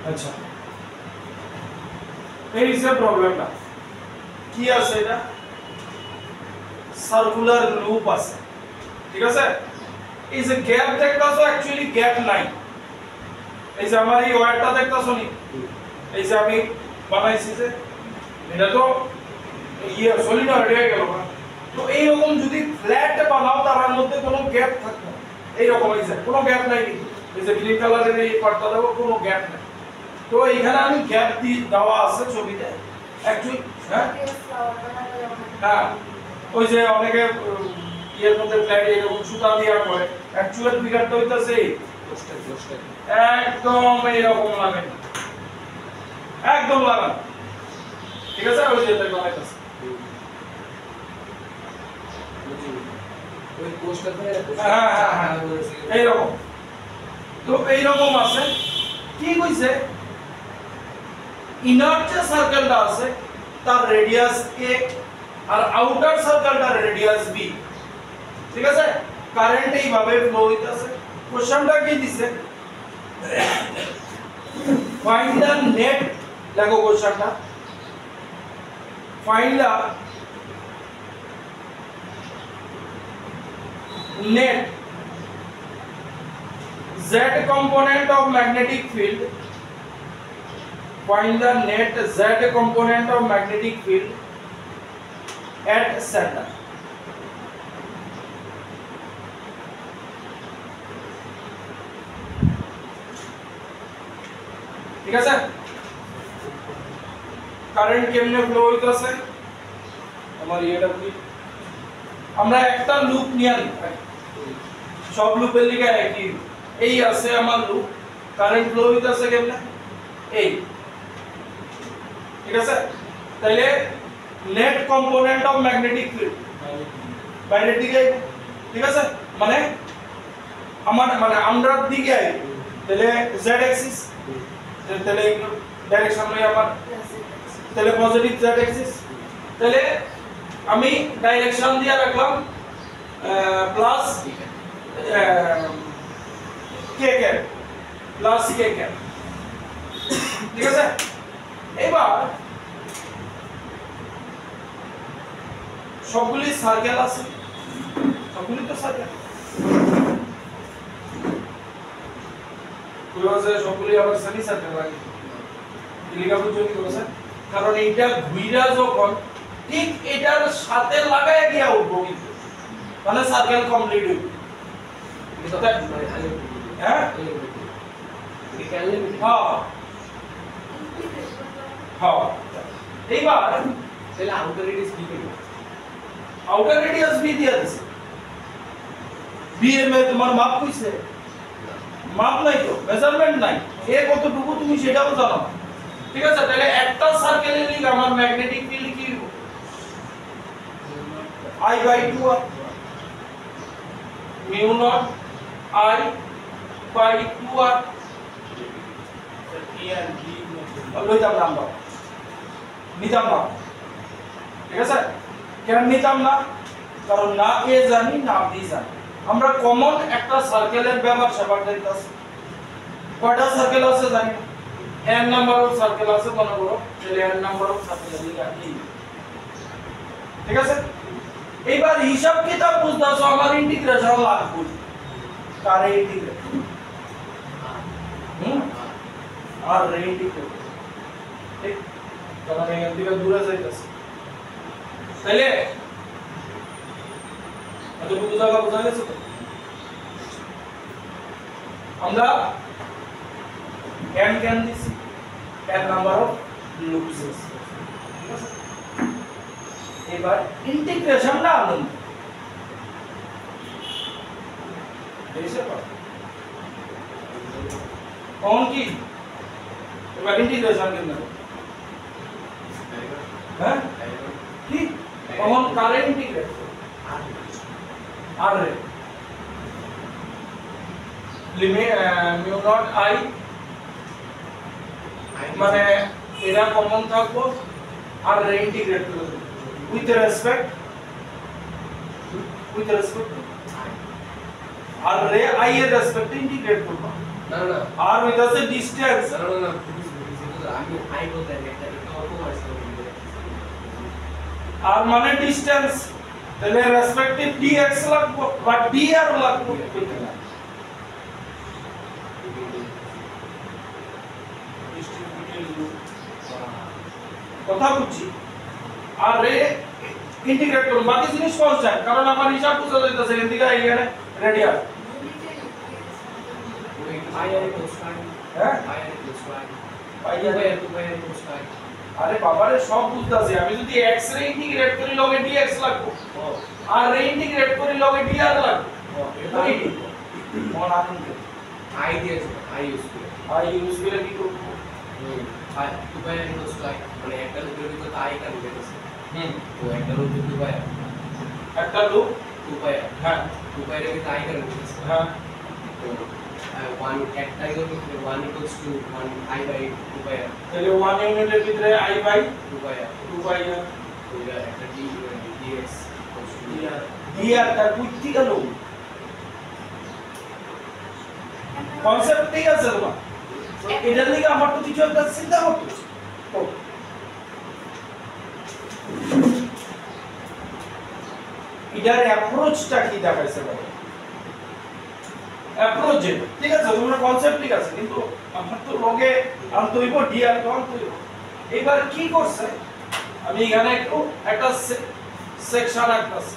আচ্ছা এই যে প্রবলেমটা কি আছে এটা সার্কুলার লুপ আছে ঠিক আছে এই যে গ্যাপ দেখতাছো অ্যাকচুয়ালি গ্যাপ নাই এই যে আমার এই ওয়্যারটা দেখতাছো নি এই যে আমি বানাইছি যে এটা তো ইয়ে সলিনয়েড হয়ে গেল না তো এই রকম যদি ফ্ল্যাট বানাও তার মধ্যে কোনো গ্যাপ থাকবে না এই রকম এই যে কোনো গ্যাপ নাই কিন্তু এই যে গ্রিন কালারের এই পার্টটা দেখো কোনো গ্যাপ নাই তো এখানে আমি গ্যাপ দিয়ে দেওয়া আছে ছবিতে অ্যাকচুয়ালি হ্যাঁ ওই যে অনেকে ইয়ের মধ্যে ফ্ল্যাট এরকম সুতা দিয়া করে অ্যাকচুয়াল ফিগারটা হইতাছে একদম এইরকম লাগে একদম লাগান ঠিক আছে ওই যে এটা বানাইতাছে ওই পোস্টার ধরে হ্যাঁ এইরকম তো এইরকম আছে কি কইছে ইনার যে সার্কেলটা আছে তার রেডিয়াস a আর আউটার সার্কেলটার রেডিয়াস b ঠিক আছে কারেন্ট এইভাবে ফ্লো হইতাছে কোশ্চেনটা কি দিছে ফাইন্ড দ্য নেট লাগো কোশ্চেনটা find the net z component of magnetic field find the net z component of magnetic field at center ঠিক আছে কারেন্ট কেমনে ফ্লো হইতাছে আমার এটা কি আমরা একটা লুপ নিয়ে নিই সব লুপের লিগে একই এই আছে আমার লুপ কারেন্ট ফ্লো হইতাছে কেমনে এই ঠিক আছে তাইলে net component of magnetic field বাইরের দিকে ঠিক আছে মানে আমরা দিকে আই তাহলে z অ্যাক্সিস তাহলে ডাইরেকশন লই আমার তাহলে পজিটিভ z অ্যাক্সিস তাহলে আমি ডাইরেকশন দিয়ে রাখলাম প্লাস কে ক্যাপ প্লাস কে ক্যাপ ঠিক আছে এবার সবগুলি সার্কেল আছে সবগুলি তো সার্কেল পুরোছে সবগুলি আবার সেমি সার্কেল লাগে লিখা বুঝুন কি বলছেন কারণ এইটা ঘুইরা যখন ঠিক এটার সাথে লাগায় গিয়া উঠবো কিন্তু মানে সার্কেল কমপ্লিট হইব হ্যাঁ হ্যাঁ এইবার তাহলে আউটার রেডিয়াস কি করব আউটার রেডিয়াস বি দিয়া দিছে বি এর মে তোমার মাপ কইছে মাপ নাই তো মেজারমেন্ট নাই এ কতটুকু তুমি সেটাও জানো ঠিক আছে তাহলে একটা সার্কেলের লিগে আমার ম্যাগনেটিক ফিল্ড কি I by 2 mu naught I by 2 লইতাম না আমরা নিতাম না ঠিক আছে কেন নিতাম না কারণ না এ জানি না বি জানি আমরা কমন একটা সার্কেলের ব্যবহার সেবার দিতেছি কয়টা সার্কেল আছে জানি n নাম্বার অফ সার্কেল আছে মনে করো তাহলে n নাম্বার অফ সার্কেলের দিকে আসি ঠিক আছে এইবার হিসাব কিতাব বুঝতাছো আমার ইন্টিগ্রেশন লাগবে কারে ইন্টিগ্রেশন আর রে ইন্টিগ্রেশন ঠিক তাহলে এখান থেকে দূরে যাইতাছে তাহলে এত বুঝা গেছে তো আমরা n কেন দিছি n নাম্বার অফ লুপস ঠিক আছে এবার ইন্টিগ্রেশনটা আনুন এইসব কোন কি এবার ইন্টিগ্রেশন কেন হ্যাঁ কি কোন কারেন্ট ইন্টিগ্রেট আর রে লিমিট মিউ নট আই মানে এরা কমন থাকবো আর রে ইন্টিগ্রেট করব with respect to আর রে আই এর রেসপেক্টে ইন্টিগ্রেট করব না না না আর হইতাছে ডিসটেন্স না না না আমি আই বলতে একটা অল্প মার্কস আর মানে ডিসটেন্স তাহলে রেসপেক্টিভ dx লাগবে বা dr লাগবে কথা বুঝছি আর রে ইন্টিগ্রেট করব বাকি জিনিস কনস্ট্যান্ট কারণ আমার হিসাব বুঝা যাইতাছে এদিকে এখানে radius I R equals to হ্যাঁ I R equals to pi two by equals to আরে বাবারে সব বুঝতাছি আমি যদি x রে ইন্টিগ্রেট করি লগে dx লাগবে আর রে ইন্টিগ্রেট করি লগে dr লাগবে এটা কি মন আনন্দ আই দিয়েছে আই ইউজ করে আর ইউজ করে কি করব I two by equals to মানে একটা লুপের ভিতরে আই কার দিতেছে হুম তো একটা লুপ টু বাই একটা লুপ টু বাই হ্যাঁ টু বাই এর ভিতরে আই কার দিতেছে হ্যাঁ তো 1 একটা equal to 1 equals to 1 I by 2 by তাহলে 1 ইউনিটের ভিতরে i বাই 2 বাই 2 বাই তো এটা একটা dx dr টা কুইতি গেল কনসেপ্ট ঠিক আছে তোমার এটার লাগি আমার তো কিছু একটা চিন্তা করতে এটার অ্যাপ্রোচটা কি দেখাইছে ভাই অ্যাপ্রোচ ঠিক আছে তোমার কনসেপ্ট ঠিক আছে কিন্তু আমার তো লগে আনতে হইব ডিআর তো আনতে হইব এবার কি করছে আমি এখানে একটু একটা সেকশন আঁকতেছি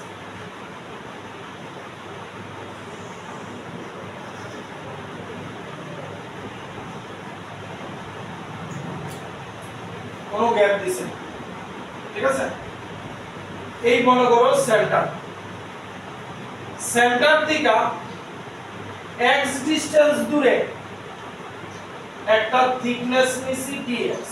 কোনো গ্যাপ দিছে ঠিক আছে এই মনে করো সেন্টার থেকে x ডিসটেন্স দূরে একটা থিকনেস নিছি dx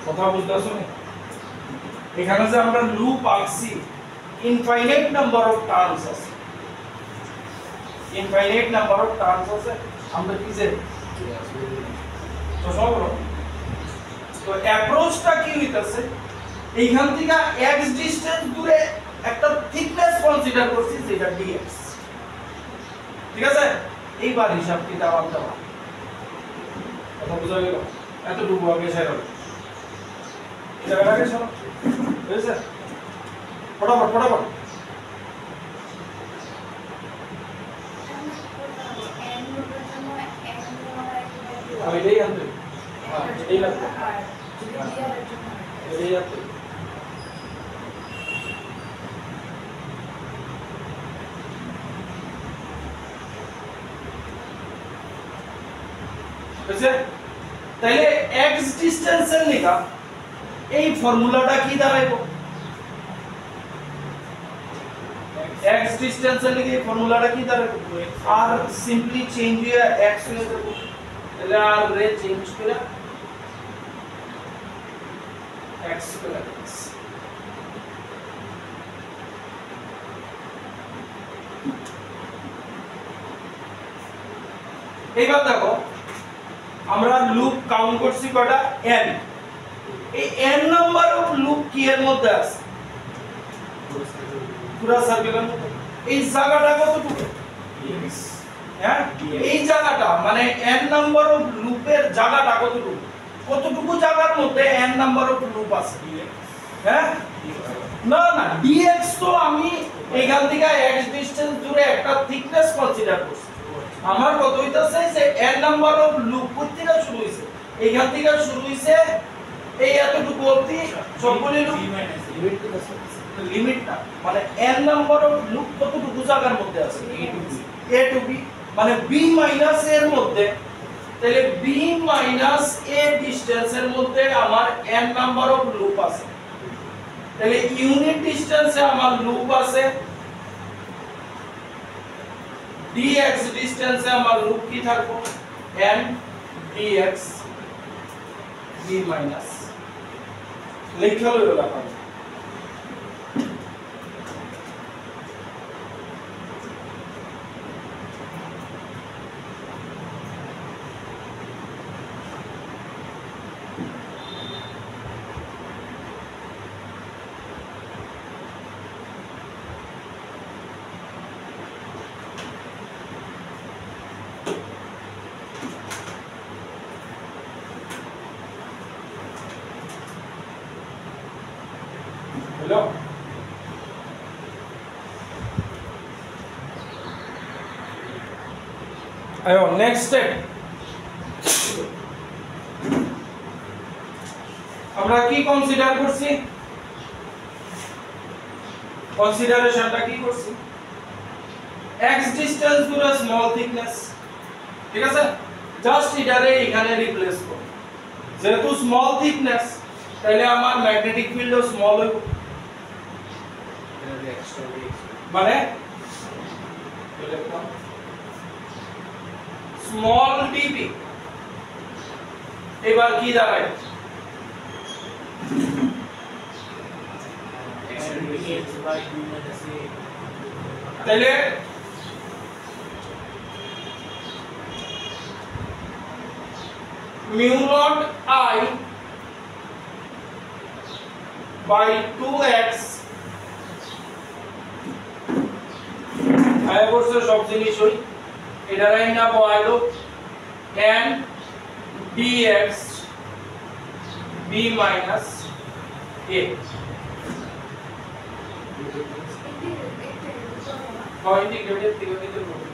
কথা বুঝতেছো না এখানে যে আমরা লুপ আঁকছি ইনফাইনাইট নাম্বার অফ টার্মস আছে ইনফাইনাইট নাম্বার অফ টার্মস আছে আমরা কি জানি তো সব তো অ্যাপ্রোচটা কি হইতাছে এইখান থেকে x ডিসটেন্স দূরে একটা থিকনেস কনসিডার করছি যেটা dx ঠিক আছে এইবার হিসাব কিতাব আনতে হবে কথা বুঝা গেল এতটুকু আগে শেয়ার হবে এটা আগে শোনো বুঝছে ফটাফট আমি এটাই আনতে এটাই লাগবে এটাই আনতে বুঝছে তাইলে x ডিসটেন্সের লেখা এই ফর্মুলাটা কি দাঁড়াইবো x ডিসটেন্সের লেখা এই ফর্মুলাটা কি দাঁড়াইবো আর সিম্পলি চেঞ্জ হয়ে x হয়ে যাবে তাহলে আর রে চেঞ্জ করে x করে এইবার দেখো আমরা লুপ কাউন্ট করছি কয়টা n এই n নাম্বার অফ লুপ কি এর মধ্যে আছে পুরো সার্কেলের মধ্যে এই জায়গাটা কতটুকু হ্যাঁ এই জায়গাটা মানে n নাম্বার অফ লুপের জায়গাটা কতটুকু জায়গার মধ্যে n নাম্বার অফ লুপ আছে হ্যাঁ না dx তো আমি এখান থেকে x ডিসটেন্স দূরে একটা থিকনেস কনসিডার করছি আমার কত হইতাছে যে n নাম্বার অফ লুপ কত থেকে শুরু হইছে এইখান থেকে শুরু হইছে এই এতটুকু অবধি সবগুলি লুপ লিমিট না মানে n নাম্বার অফ লুপ কতটুকু জায়গার মধ্যে আছে a to b মানে b মাইনাস a এর মধ্যে তাহলে b মাইনাস a ডিসটেন্সের মধ্যে আমার n নাম্বার অফ লুপ আছে তাহলে ইউনিট ডিসটেন্সে আমার লুপ আছে dx ডিসটেন্সে আমার লুপ কি থাকবে n dx b মাইনাস লেখা হলো লেখা হলো আয়ো নেক্সট স্টেপ আমরা কি কনসিডার করছি কনসিডারেশনটা কি করছি x ডিসটেন্স দূরে স্মল থিকনেস ঠিক আছে জাস্ট এটারে এখানে রিপ্লেস করব যেহেতু স্মল থিকনেস তাহলে আমার ম্যাগনেটিক ফিল্ডও স্মল হইব মানে স্মল ডিপি এবার কি দাঁড়ায় তাহলে mu naught I by 2x আয় বলছে সব জিনিস হই এটা রাই না বয়ালো n dx b minus a और integrated theoretical mode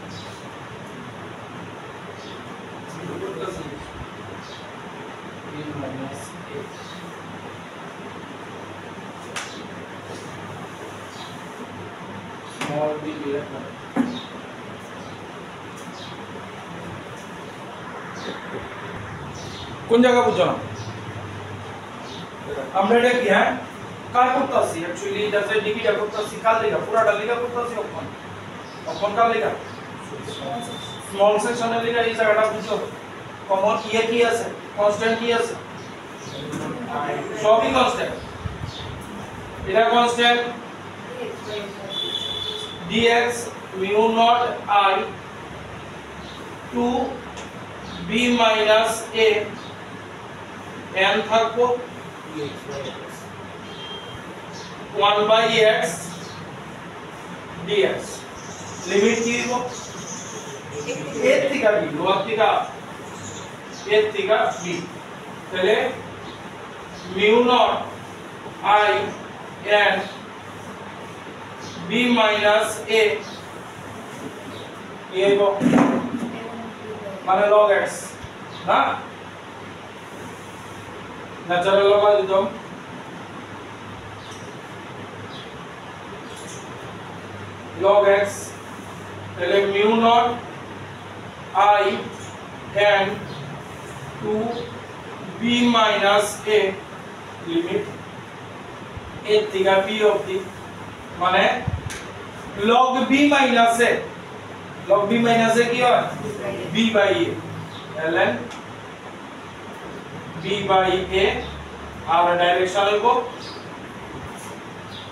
b minus a small b direct কোন জায়গা বুঝছো না আমরা এটা কি হ্যাঁ কাজ করতেছি অ্যাকচুয়ালি এটা যে ডিকিটা করতেছি কাল লেখা পুরাটা লেখা করতেছি কখন কাল লেখা স্মল সেকশনের লেখা এই জায়গাটা বুঝছো কমন কি আছে কনস্ট্যান্ট কি আছে সবই কনস্ট্যান্ট এটা constant dx mu naught I 2 b minus a n থাকবো 1 by x dx লিমিট কি হইব a থেকে b লোয়ার থেকে a থেকে b তাহলে mu naught I n b minus a হইব মানে log x না ন্যাচারাল লগ দিতাম log x তাহলে mu naught I n 2 b minus a limit a থেকে b অবধি মানে log b minus a log b minus a কি হয় b by a ln b by a আর direction হইব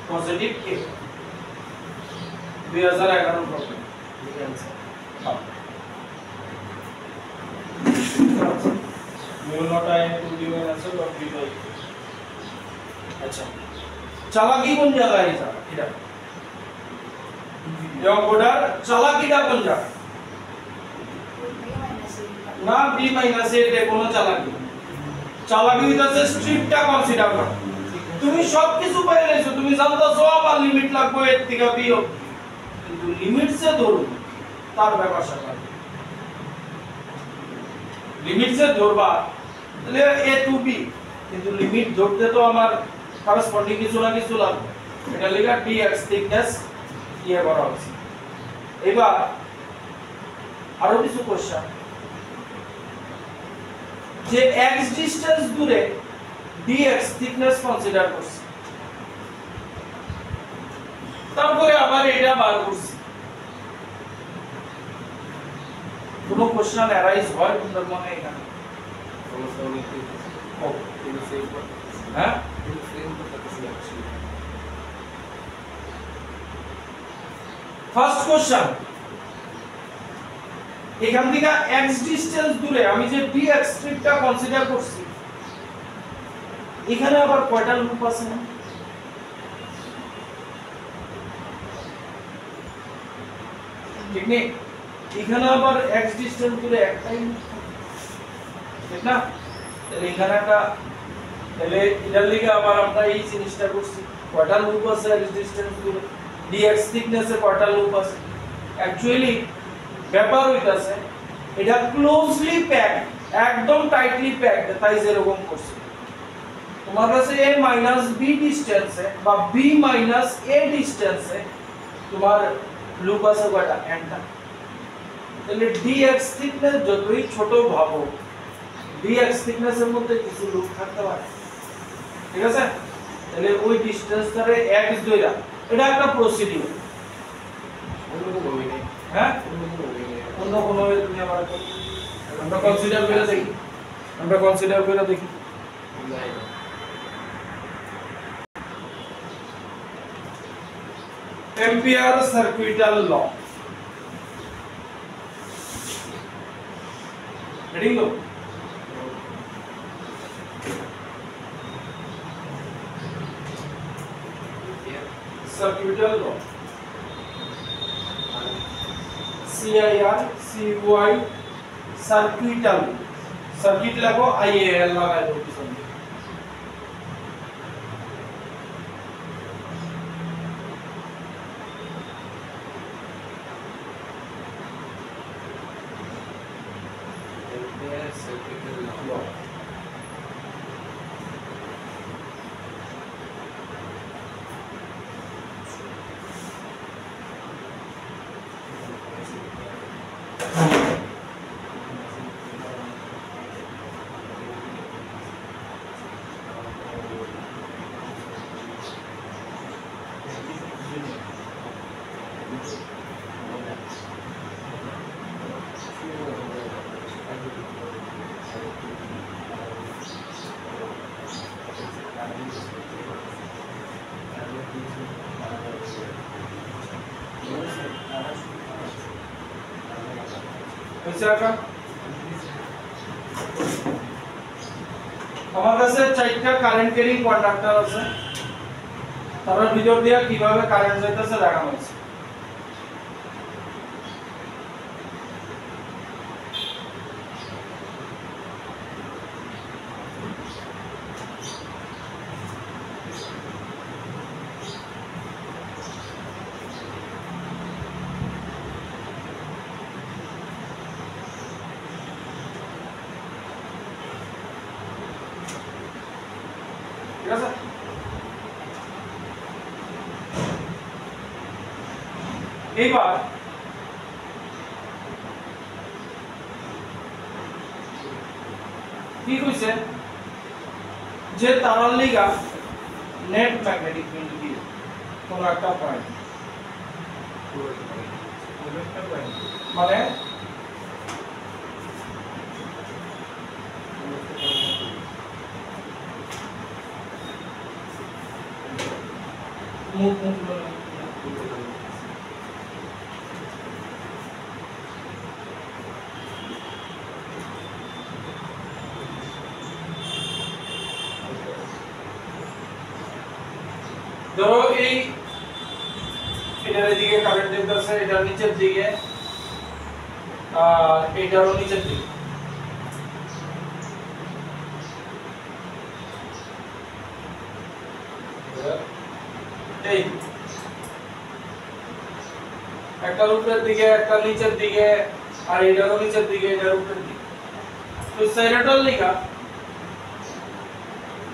positive k 2011 problem mu naught I n 2 b minus a log b by a আচ্ছা চালাকি কোন জায়গায় এটা অঙ্কটার চালাকিটা কোন জায়গায় না b minus a এর কোনো চালাকি চালাকি হইতাছে স্ট্রিপটা কনসিডার করো তুমি সবকিছু পাই লাইছো তুমি জানতাছো আমার লিমিট লাগবে এর থেকে b কিন্তু লিমিট সে ধরো তার ব্যাপার সাথে লিমিট সে ধরবা তাহলে a to b কিন্তু লিমিট ধরতে তো আমার করসপন্ডিং কিছু না কিছু লাগবে এটা লেখা dx থিকনেস ইয়ে করা হচ্ছে এবার আরো কিছু কোশ্চেন যে x ডিসটেন্স দূরে dx থিকনেস কনসিডার করছি তারপরে আবার এটা বার করছি কোনো কোশ্চেন অ্যারাইজ হয় তোমাদের মনে এখানে হ্যাঁ ফার্স্ট কোশ্চেন এখান থেকে x ডিসটেন্স দূরে আমি যে dx স্ট্রিপটা কনসিডার করছি এখানে আবার কয়টা লুপ আছে না ঠিক নেই এখানে আবার x ডিসটেন্স দূরে একটাই ঠিক না তাহলে এখানে একটা তাহলে এটার লিগে আবার আমরা এই জিনিসটা করছি কয়টা লুপ আছে এক্স ডিসটেন্স জুড়ে, dx থিকনেসে কয়টা লুপ আছে। অ্যাকচুয়ালি ব্যাপার হইতাছে এটা ক্লোজলি প্যাকড, একদম টাইটলি প্যাকড, তাই যেরকম করছে। তোমার কাছে a মাইনাস b ডিসটেন্সে বা b মাইনাস a ডিসটেন্সে তোমার লুপ আছে কয়টা, nটা। তাহলে dx থিকনেস যতই ছোট ভাবো, dx থিকনেসের মধ্যে কিছু লুপ থাকতে পারে, ঠিক আছে। তাহলে ওই ডিসটেন্স ধরে x ধইরা, এটা একটা প্রসিডিউর। হ্যাঁ, অন্য কোনো ওয়ে তুমি আবার আমরা কনসিডার করে দেখি, আমরা কনসিডার করে দেখি। एम्पियर सर्किटल लॉ, हेडिंग लो। Circuital law, CIR circuital, circuit लगो IAL लगा दो किसी में। আমার কাছে চারটা কারেন্ট ক্যারিং কন্ডাক্টর আছে, তার ভিতর দিয়ে কিভাবে কারেন্ট যাইতেছে দেখানো হয়েছে। এবার কি কইছে যে তারার লিগা নেট ম্যাগনেটিক ফিল্ড দিয়ে কোন একটা পয়েন্ট, মানে মুখ ধরো এই এটার দিকে কারেন্ট যেতেছে, এটার নিচের দিকে আর এটারও নিচের দিকে। এই একটা উপরের দিকে, একটা নিচের দিকে, আর এটারও নিচের দিকে, এটার উপরের দিকে। তো সাইরাটার লিগা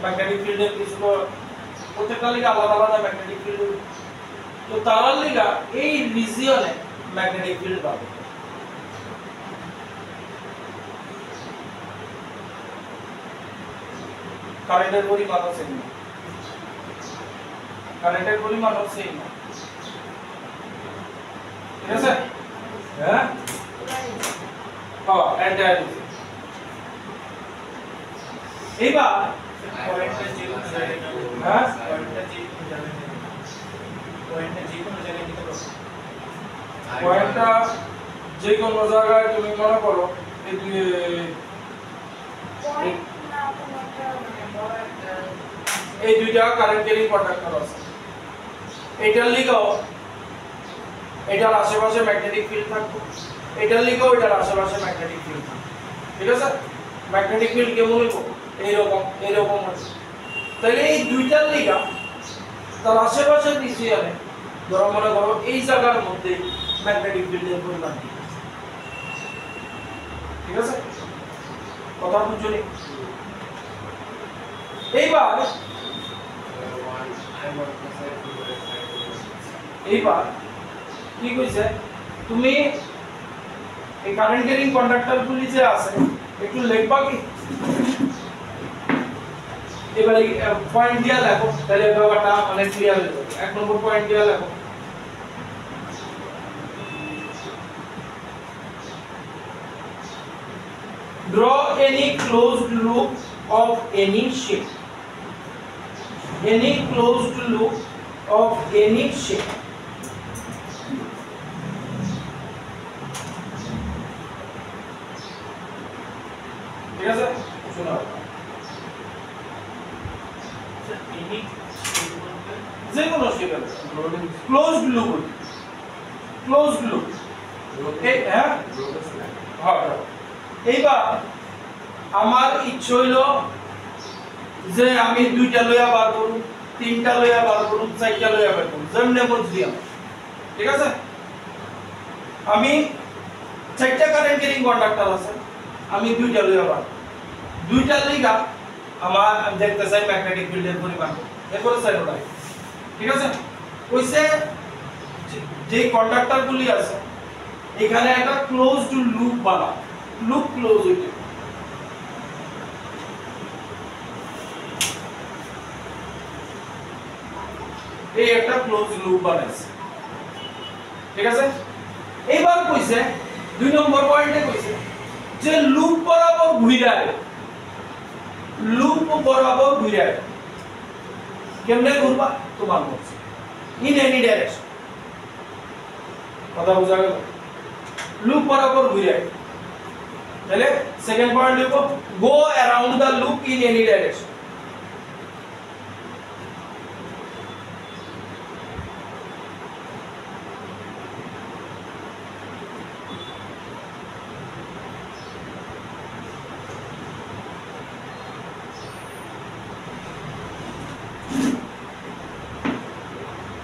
ম্যাগনেটিক ফিল্ডের কিছু প্রত্যেকটা লিগা আলাদা আলাদা ম্যাগনেটিক ফিল্ড। তো তারার লিগা এই রিজিয়নে ম্যাগনেটিক ফিল্ড পাবে। কারেন্টের পরিমাণও সেম না, কারেন্টের পরিমাণও সেম না, ঠিক আছে। হ্যাঁ, এন্টায়ার এবার পয়েন্টটা যে কোনো জায়গায়, হ্যাঁ পয়েন্টটা যে কোনো জায়গায়, পয়েন্টটা যে কোনো জায়গায় নিতে পারো। পয়েন্টটা যে কোনো জায়গায় তুমি মনে করো এই দুইটা কারেন্ট ক্যারিং কন্ডাক্টর আছে, এটার লিগাও এটার আশেপাশে ম্যাগনেটিক ফিল্ড থাকবে, এটার লিগাও এটার আশেপাশে ম্যাগনেটিক ফিল্ড থাকবে, ঠিক আছে। ম্যাগনেটিক ফিল্ড কেমন হইব, এইরকম এইরকম আছে। তাহলে এই দুইটার লিগা তার আশেপাশে রিজিয়নে ধরো মনে করো এই জায়গার মধ্যে ম্যাগনেটিক ফিল্ডের পরিমাণ কি, ঠিক আছে? কথা বুঝলি? এইবার কি কইছে, তুমি এই কারেন্ট ক্যারিং কন্ডাক্টর গুলি যে আছে একটু লিখবা কি? এবারে পয়েন্ট দিয়া লেখো, তাহলে ব্যাপারটা অনেক ক্লিয়ার হয়ে যাবে। এক নম্বর পয়েন্ট দিয়া লেখো। Draw any closed loop of any shape. Any closed loop of any shape. ঠিক আছে? শোনো। যে কোনো shape closed loop, closed loop. এই হ্যাঁ হ্যাঁ। এইবার আমার ইচ্ছে হইল যে আমি দুইটা লইয়া বার করুন, তিনটা লইয়া বার করুন, চারটা লইয়া বার করুন, যেমনে বুঝলি আমি, ঠিক আছে? আমি চারটা কারেন্ট ক্যারিং কন্ডাক্টর আছে, আমি দুইটা লইয়া বার, দুইটা লইগা আমার দেখতে চাই ম্যাগনেটিক ফিল্ডের পরিমাণ এরপরে চাই ওটাই, ঠিক আছে? কইছে যে কন্ডাক্টর গুলি আছে এখানে একটা ক্লোজড লুপ বানা, লুপ ক্লোজ হইতে, এই একটা ক্লোজ লুপ বানাইছে, ঠিক আছে? এইবার কইছে দুই নম্বর পয়েন্টে কইছে যে লুপ বরাবর ঘুরায়, লুপ বরাবর ঘুরায়। কেমনে ঘুরবা তোমার মত, ইন এনি ডাইরেকশন। কথা বুঝা গেল? লুপ বরাবর ঘুরায়। তাহলে সেকেন্ড পয়েন্ট লিখো, গো around the loop in any direction.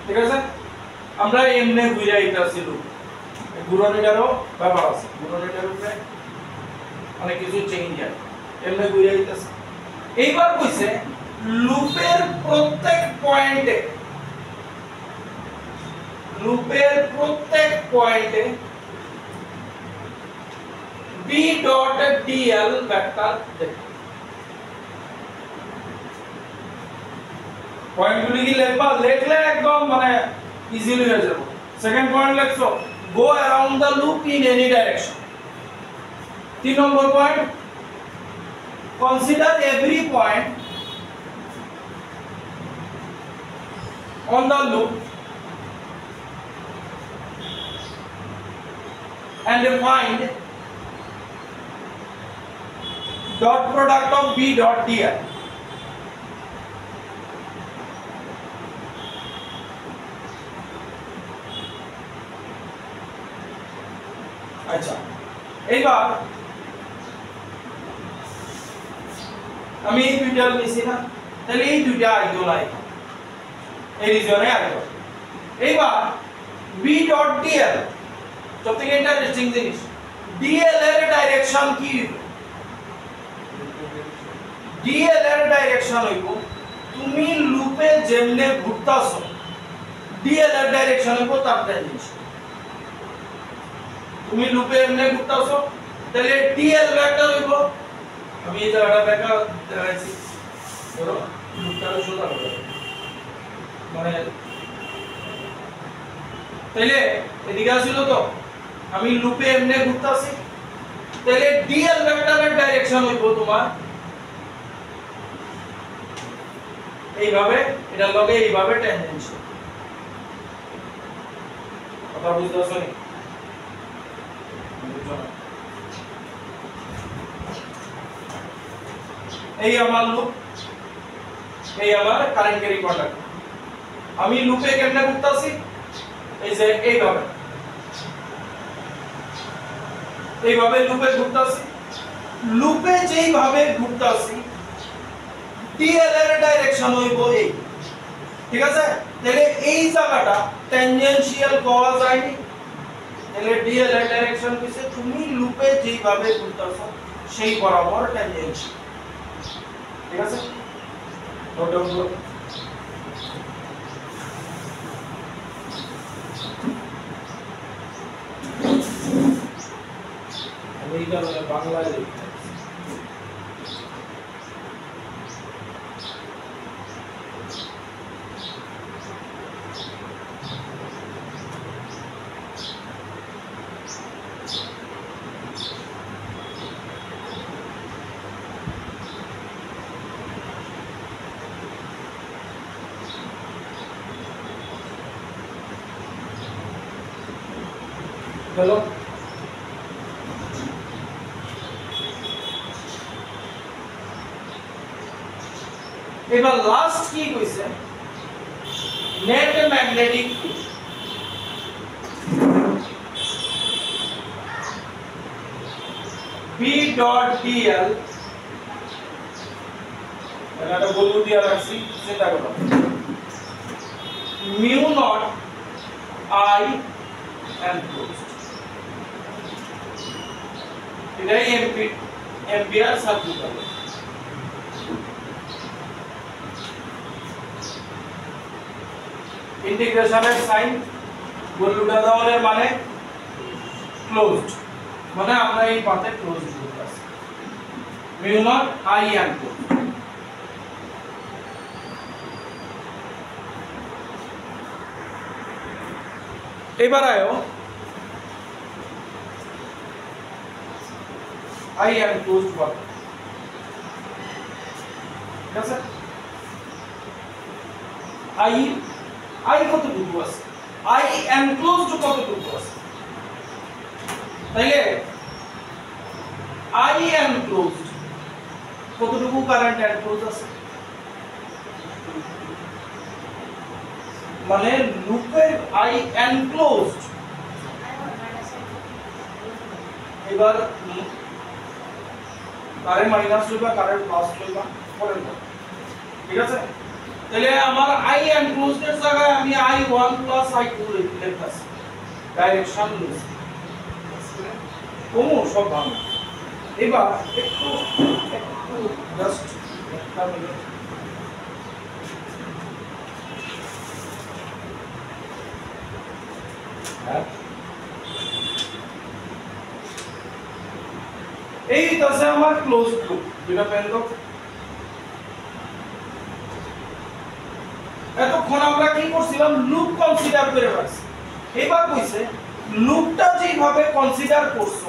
ঠিক আছে? আমরা এমনে ঘুরে আইতাছি লুপ, ঘুরনিটারও ব্যাপার আছে, ঘুরনিটার উপরে অনেক কিছু চেঞ্জ হয়, এমনে ঘুরে আইতাছে। এইবার কইছে লুপের প্রত্যেক পয়েন্টে, লুপের প্রত্যেক পয়েন্টে বি ডট ডিএল ভেক্টর দেখ। পয়েন্টগুলি কি লিখবা, লিখলে একদম মানে ইজিলি হয়ে যাবে। সেকেন্ড পয়েন্ট লিখছো, গো around the loop in any direction. 3 number point, consider every point on the loop and find dot product of b dot dl. আচ্ছা, এইবার আমি এই দুইটা নিছি না, তাহলে এই দুইটা আইতো নাই, এই রিজনে আইতো। এইবার বি ডট ডিএল সবথেকে ইন্টারেস্টিং জিনিস, ডিএল এর ডাইরেকশন কি? ডিএল এর ডাইরেকশন হইব তুমি লুপে যেমনে ঘুরতাছো, ডিএল এর ডাইরেকশন হইব তার ডাইরেকশন। তুমি লুপে এমনে ঘুরতাছো তাহলে ডিএল ভেক্টর হইব, আমি এই জায়গাটা ভেক্টর দেখাইছি, ধরো লুপটাকে সোজা করো, মানে তাহলে এদিকে আসিল তো, আমি লুপে এমনে ঘুরতাছি, তাহলে ডিএল ভেক্টরের ডাইরেকশন হইব তোমার এইভাবে, এটা লগে এইভাবে ট্যানজেনশিয়াল। কথা বুঝতেছো নি? এই আমার লুপ, এই আমার কারেন্ট ক্যারিং কন্ডাক্টর। আমি লুপে কেমনে ঘুরতাছি, এই যে এইভাবে, এইভাবে লুপে ঘুরতাছি। লুপে যেইভাবে ঘুরতাছি ডিএল এর ডাইরেকশন হইব এই, ঠিক আছে, তাহলে এই জায়গাটা ট্যানজেনশিয়াল পাওয়া যায়নি, তাহলে ডিএল এর ডাইরেকশন কিসে, তুমি লুপে যেভাবে ঘুরতেছো সেই বরাবর ট্যানজেনশিয়াল। ঠিক আছে, নোট ডাউন করো। আমি এই কারণে বাংলায় লিখি। হ্যালো, এবার লাস্ট কি কইছে, net magnetic field B dot DL, এটা বলবো দিয়া রাখছি, চিন্তা করো, মিউ নট আই এনক্লোজড, এটাই এম্পিয়ার সার্কিট। ইন্টিগ্রেশনের সাইন গোলুটা দেওয়ার মানে ক্লোজড, মানে আমরা এই পাতে ক্লোজড করতেছি, মিউ নট আই এনক্লোজড। এবার আয়ো I enclosed what? ঠিক আছে, I কতটুকু আছে, I enclosed কতটুকু আছে, তাইলে I enclosed কতটুকু কারেন্ট enclosed আছে, মানে লুপের I enclosed, এবার কারেন্ট মাইনাস হইবা কারেন্ট প্লাস হইবা পরের না। ঠিক আছে, তাহলে আমার আই এনক্লোজড এর জায়গায় আমি i1 i2 লিখতেছি, ডাইরেকশন লুজ কোমো সব ভালো। এবার একটু জাস্ট একটা মিনিট, হ্যাঁ এই আছে আমার ক্লোজড লুপ, যেটা পেন দাও। এতক্ষণ আমরা কি করছিলাম, লুপ কনসিডার করে রাখছি। এবার কইছে লুপটা যেভাবে কনসিডার করছো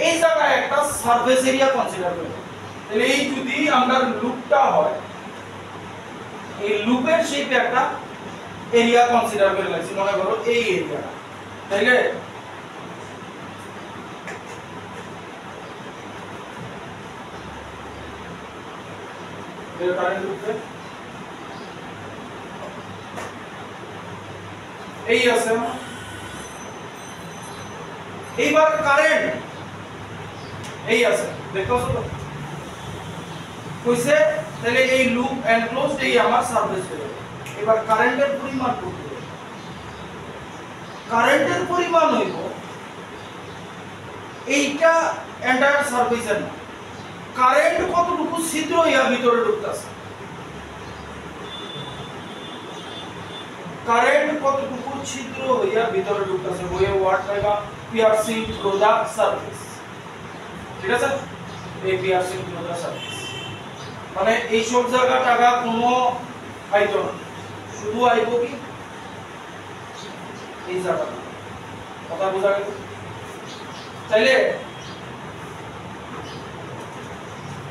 এই জায়গায় একটা সারফেস এরিয়া কনসিডার করে, তাহলে এই যদি আমরা লুপটা হয় এই লুপের শেপে একটা এরিয়া কনসিডার করে রাখছি, মনে করো এই এরিয়াটা, তাইলে কারেন্ট লুপে এই আছে, এইবার কারেন্ট এই আছে, দেখতেছো তো কইছে, তাহলে এই লুপ এনক্লোজড এই আমার সারফেস হলো। এবার কারেন্টের পরিমাণ কত, কারেন্টের পরিমাণ হইব এইটা এন্টায়ার সারফেসের না, কারেন্ট কতটুকু ছিদ্র ইয়া ভিতরে ঢুকতেছে, কারেন্ট কতটুকু ছিদ্র হইয়া ভিতরে ঢুকতেছে, বইয়ে ওয়াট পাইবা পিয়ার্সিং থ্রু দা সারফেস। ঠিক আছে, এই পিয়ার্সিং থ্রু দা সারফেস মানে এই সব জায়গা টাকা কোনো আইতো না, শুধু আইব কি এই জায়গা, কথা বোঝা গেল? তাইলে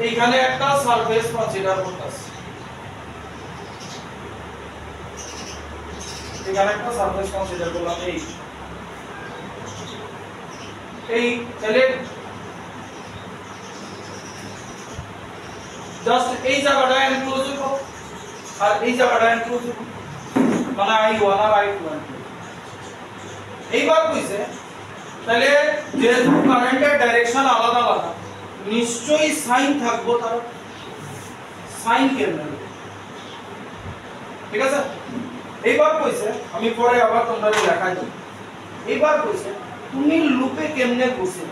এইখানে একটা সারফেস কনসিডার করতেছি, এখানে একটা সারফেস কনসিডার করলাম, এই তাহলে জাস্ট এই জায়গাটা এনক্লোজ করব আর এই জায়গাটা এনক্লোজ করব, মানে i1 আর i2। এইবার কইছে তাহলে যেহেতু কারেন্টের ডাইরেকশন আলাদা আলাদা নিশ্চয়ই সাইন থাকবো, তার সাইন কেমনে ঠিক আছে এইবার কইছে আমি পরে আবার তোমরা দেখাই দিই এইবার কইছে তুমি লুপে কেমনে ঘুরছিল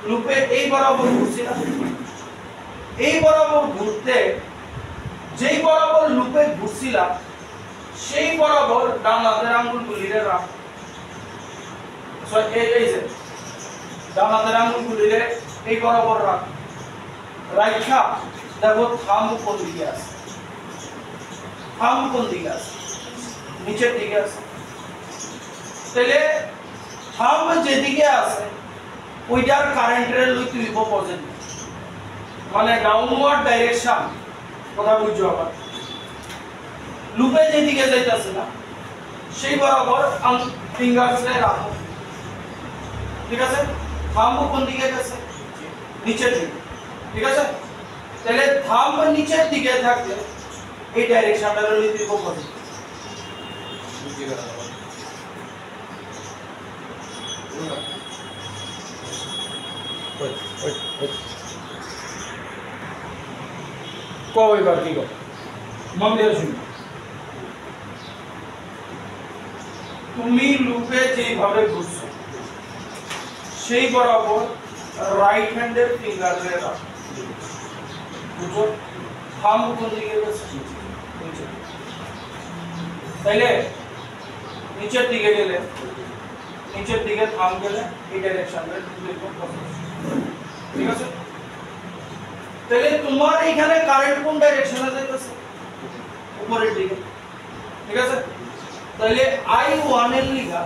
লুপে এই বরাবর ঘুরছিল এই বরাবর ঘুরতে যেই বরাবর লুপে ঘুরছিল সেই বরাবর ডান হাতের আঙ্গুলগুলিরে রাখ এই যে ডান হাতের আঙ্গুলগুলিরে এই বরাবর রাখ রাখা দেখো থাম্ব কোন দিকে আছে থাম্ব কোন দিকে আছে নিচের দিকে আছে তাহলে থাম্ব যেদিকে আছে ওইটার কারেন্টের লই তুই পজিটিভ মানে ডাউনওয়ার্ড ডাইরেকশন কথা বুঝছো আবার লুপে যেদিকে যাইতাছে না সেই বরাবর ফিঙ্গারসে রাখো ঠিক আছে থাম্ব কোন দিকে গেছে নিচের দিকে ঠিক আছে তাহলে থাম্ব নিচের দিকে থাকলে এই ডাইরেকশনটা লই তুই পজিটিভ কই এবার কি গো মন দিয়ে শুনো তুমি লুপে যেভাবে ঘুরছো সেই বরাবর রাইট হ্যান্ডের ফিঙ্গার ধরে রাখো বুঝো থাম্ব কোন দিকে গেছে নিচে তাইলে নিচের দিকে গেলে নিচের দিকে থাম্ব গেলে এই ডাইরেকশনে লিখো ঠিক আছে তাহলে তোমার এখানে কারেন্ট কোন ডাইরেকশনে যাইতেছে উপরের দিকে ঠিক আছে তাহলে I1 এর লিখা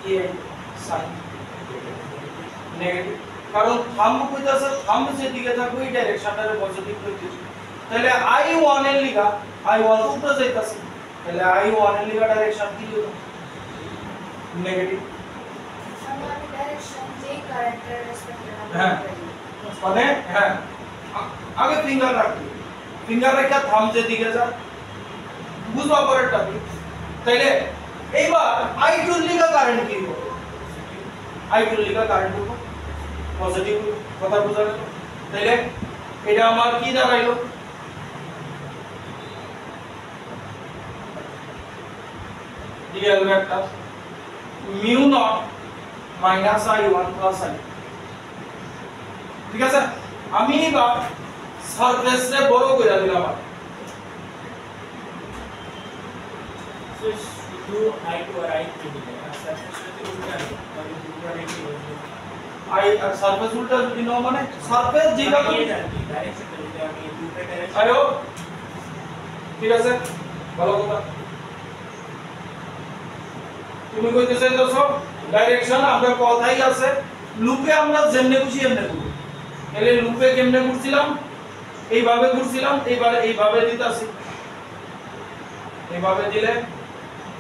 কি সাইন নেগেটিভ কারণ থাম্ব কইতাছে থাম্ব যে দিকে থাকবে এই ডাইরেকশনটারে পজিটিভ কইতে তাহলে I1 এর লিখা I1 উপরে যাইতাছে তাহলে I1 এর লিখা ডাইরেকশন কি হলো নেগেটিভ মানে ডাইরেকশন যে কারেন্টের রেসপেক্টে হ্যাঁ মানে হ্যাঁ আগে ফিঙ্গার রাখি ফিঙ্গার রেখা থাম্ব যে দিকে যা বুঝবা পরেরটা তাইলে এইবার I2 লিখা কারেন্ট কি হবে I2 লিখা কারেন্ট হবে পজিটিভ কথা বুঝা গেল তাইলে এটা আমার কি দাঁড়াইলো DL vector mu naught minus I1 plus I ঠিক আছে আমি এবার সারফেসে বড় করে দিলাম শুধু I2 আর I3 দিলে আর সারফেসটাতে উল্টা তাহলে দুটো রেখে সারফেস উল্টা যদি নাও মানে সারফেস যেভাবে ডাইরেকশনটা যদি আমি দুটো ডাইরেকশন আয়ো ঠিক আছে ভালো কথা তুমি কইতে চাইতেছো ডাইরেকশন আমরা কথাই আছে লুপে আমরা যেমনে খুশি এমনে করব এলে লুপে কেমনে ঘুরছিলাম এইভাবে ঘুরছিলাম এইভাবে দিতাছি এইভাবে দিলে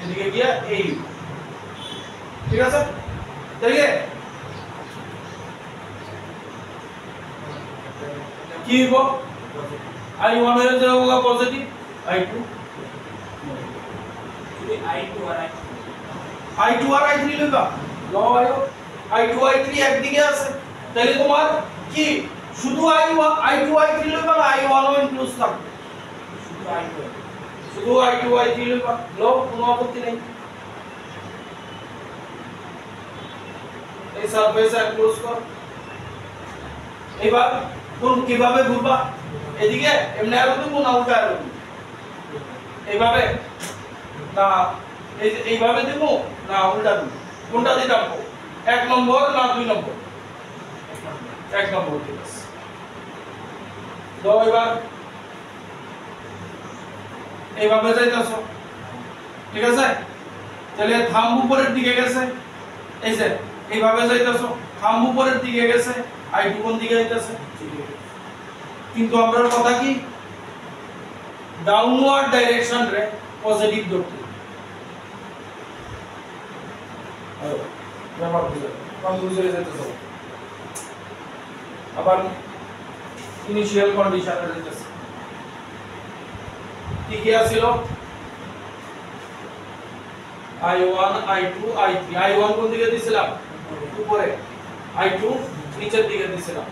এদিকে গিয়া এই ঠিক আছে তাইলে কি হবো I1 এর জায়গা পজিটিভ I2 যদি I2 আর I2 আর I3 লইবা লও আয়ো I2 I3 একদিকে আছে তাহলে তোমার কি শুধু I2 I3 লইবা না I1 ও ইনক্লুড থাকবে শুধু I2 শুধু I2 I3 লইবা লও কোনো আপত্তি নেই এই সারফেস ক্লোজ কর এবার কোন কিভাবে ঘুরবা এদিকে এমনি আর তুমি না উল্টা আর এইভাবে না এইভাবে দেব না উল্টা দেব কোনটা দিতাম এক নম্বর না দুই নম্বর এক নম্বর ঠিক আছে দাও এবার এইভাবে যাইতাছো ঠিক আছে তাহলে থাম্ব উপরের দিকে গেছে এই যে এইভাবে যাইতাছো থাম্ব উপরের দিকে গেছে I2 কোন দিকে যাইতাছে কিন্তু আমরা কথা কি ডাউনওয়ার্ড ডাইরেকশন রে পজিটিভ ধরতে আয়ো ব্যাপার বুঝে কনফিউজ হয়ে যেতে সব আবার ইনিশিয়াল কন্ডিশনে যেতেছে কি কি ছিল I1 I2 I3 I1 কোন দিকে দিছিলাম উপরে I2 নিচের দিকে দিছিলাম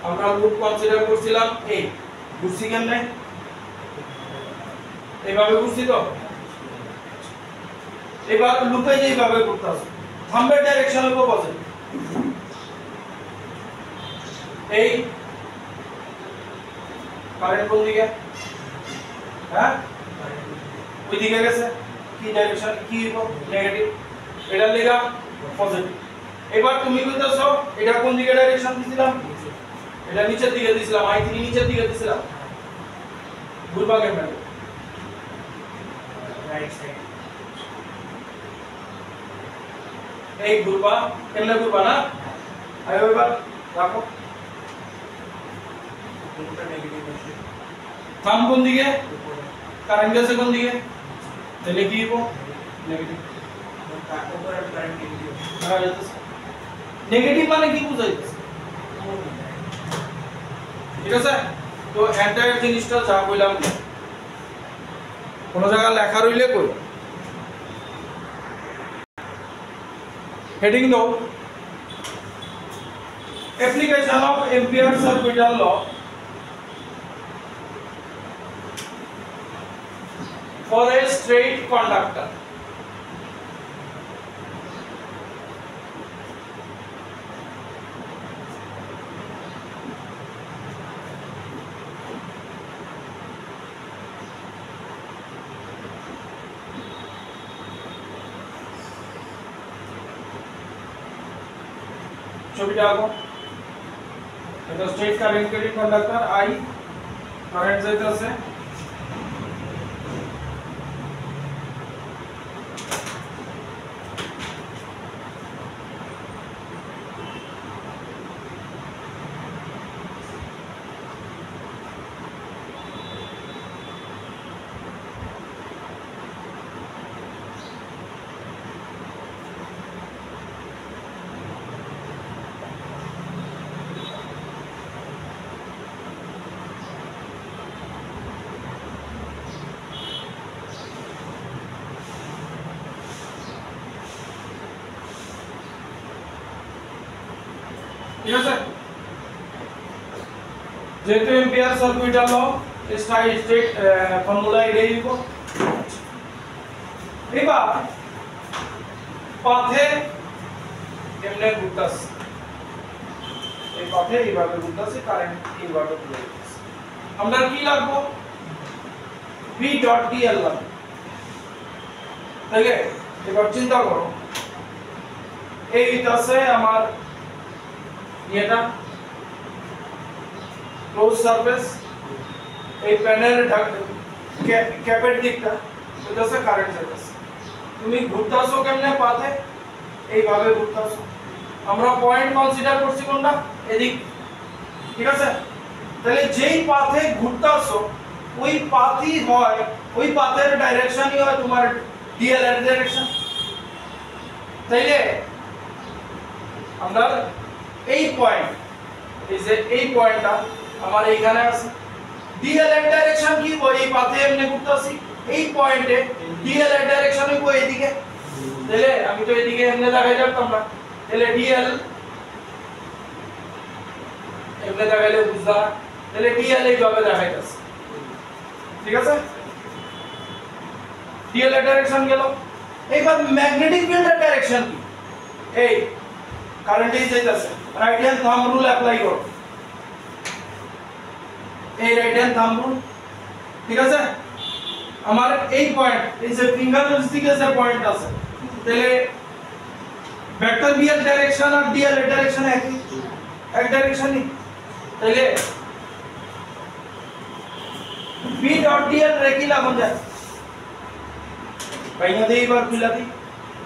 আমরা লুপ কনসিডার করছিলাম এই ঘুরছি কেমনে এইভাবে ঘুরছি তো এবার লুপে যেইভাবে ঘুরতে আছে থাম্বের ডাইরেকশন হলো পজিটিভ এই কারেন্ট কোন দিকে হ্যাঁ ওই দিকে গেছে কি ডাইরেকশন কি নেগেটিভ এটা লেখা পজিটিভ এবার তুমি কইতাছো এটা কোন দিকে ডাইরেকশন দিছিলাম এটা নিচের দিকে দিছিলাম i3 নিচের দিকে দিছিলাম ঘুরবা কেমনে রাইট সাইড এই ঘুরবা কেমনে ঘুরবা না আইও এবার রাখো কোনটা নেগেটিভ আছে থাম কোন দিকে উপরে কারেন্ট গেছে কোন দিকে তাহলে কি হবো নেগেটিভ উপরে কারেন্ট নেগেটিভ নেগেটিভ মানে কি বুঝাইতেছে ঠিক আছে তো এন্টায়ার জিনিসটা যা কইলাম কোন জায়গা লেখা রইলে কই হেডিং দাও application of ampere's orbital law for a straight conductor ছবিটা আঁকো এটা straight current carry conductor I current যাইতেছে ঠিক আছে যেহেতু ampere circuital law straight formula এটাই দিব এবার পাথে এমনে ঘুরতাছে এই পাথে এইভাবে ঘুরতাছে কারেন্ট এইভাবে ঘুরতাছে আমরা কি লাগবো v ডট dl লাগবে ঠিক আছে এবার চিন্তা করো এইটাছে আমার এটা ক্লোজ সারফেস এই প্যানেলের ক্যাপের দিকটা এটা হচ্ছে কারেন্ট সারফেস তুমি ঘুরতাছো কেমনে পাথে এইভাবে ঘুরতাছো আমরা পয়েন্ট কনসিডার করছি কোনটা এদিক ঠিক আছে তাহলে যেই পাথে ঘুরতাছো ওই পাথই হয় ওই পাথের ডাইরেকশনই হয় তোমার ডিএল এর ডাইরেকশন তাইলে আমরা এই পয়েন্ট এই যে এই পয়েন্টটা আমার এইখানে আছে ডিএল এর ডাইরেকশন কি হয় এই পাথে এমনি ঘুরতাছি এই পয়েন্টে ডিএল এর ডাইরেকশন হইবো এইদিকে তাহলে আমি তো এইদিকে এমনি দেখাই রাখতাম না তাহলে ডিএল এমনি দেখাইলে বুঝলা তাহলে ডিএল এইভাবে দেখাইতাছে ঠিক আছে ডিএল এর ডাইরেকশন গেল এইবার ম্যাগনেটিক ফিল্ডের ডাইরেকশন কি এই কারেন্ট এই যাইতাছে right hand thumb rule apply করো এই রাইট হ্যান্ড থাম্ব রুল ঠিক আছে আমার এই পয়েন্ট এই যে ফিঙ্গার দিকে যে পয়েন্ট আছে তাহলে ভেক্টর বি এর ডাইরেকশন আর ডি এর ডাইরেকশন এক ডাইরেকশনই তাহলে বি ডট ডি এর রেখি লাগুন যায় বাইনা দেই বার খুলা দি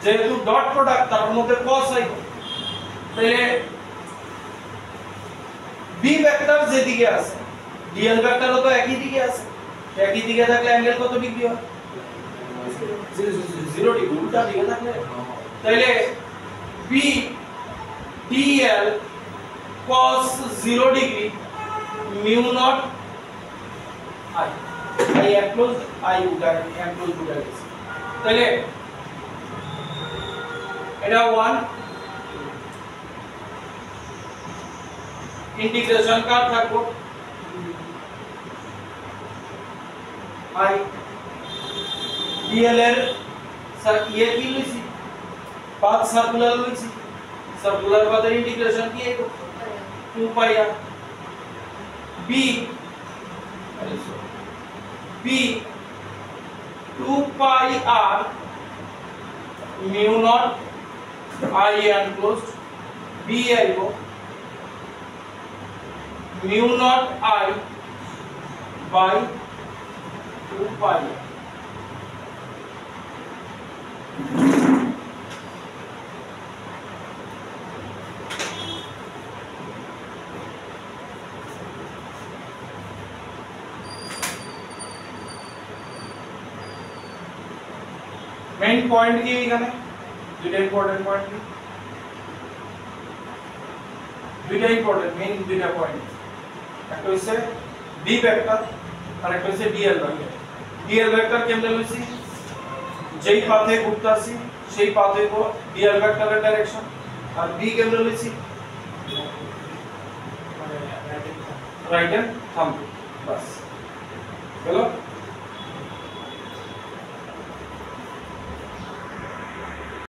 যেহেতু ডট প্রোডাক্ট তার মধ্যে cos আইবো তাহলে বি ভেক্টর যেদিকে আছে ডিএল ভেক্টরও তো একই দিকে আছে একই দিকে থাকলে অ্যাঙ্গেল কত ডিগ্রি হয় 0 ডিগ্রি উল্টা দিকে থাকলে তাহলে B DL cos 0 degree mu naught I I enclose I উল্টা এনক্লোজ উল্টা গেছে তাহলে এটা 1 ইন্টিগ্রেশন কার থাকবো আই ডিএল এর স্যার ইয়ে কি লইছি পাথ সার্কুলার লইছি সার্কুলার পাথের ইন্টিগ্রেশন কি 2 pi R B B 2 pi R mu naught I enclosed B আইবো mu naught I by 2 pi main point কি এখানে দুইটা ইম্পর্টেন্ট পয়েন্ট কি দুইটা ইম্পর্টেন্ট মেইন দুইটা পয়েন্ট একটা হচ্ছে বি ভেক্টর আর একটা হচ্ছে ডিএল ভেক্টর ডিএল ভেক্টর কেমনে লইছি যেই পাথে ঘুরতাছি সেই পাথে কো ডিএল ভেক্টরের ডাইরেকশন আর বি কেমনে লইছি মানে রাইট হ্যান্ড থাম্ব বাস হলো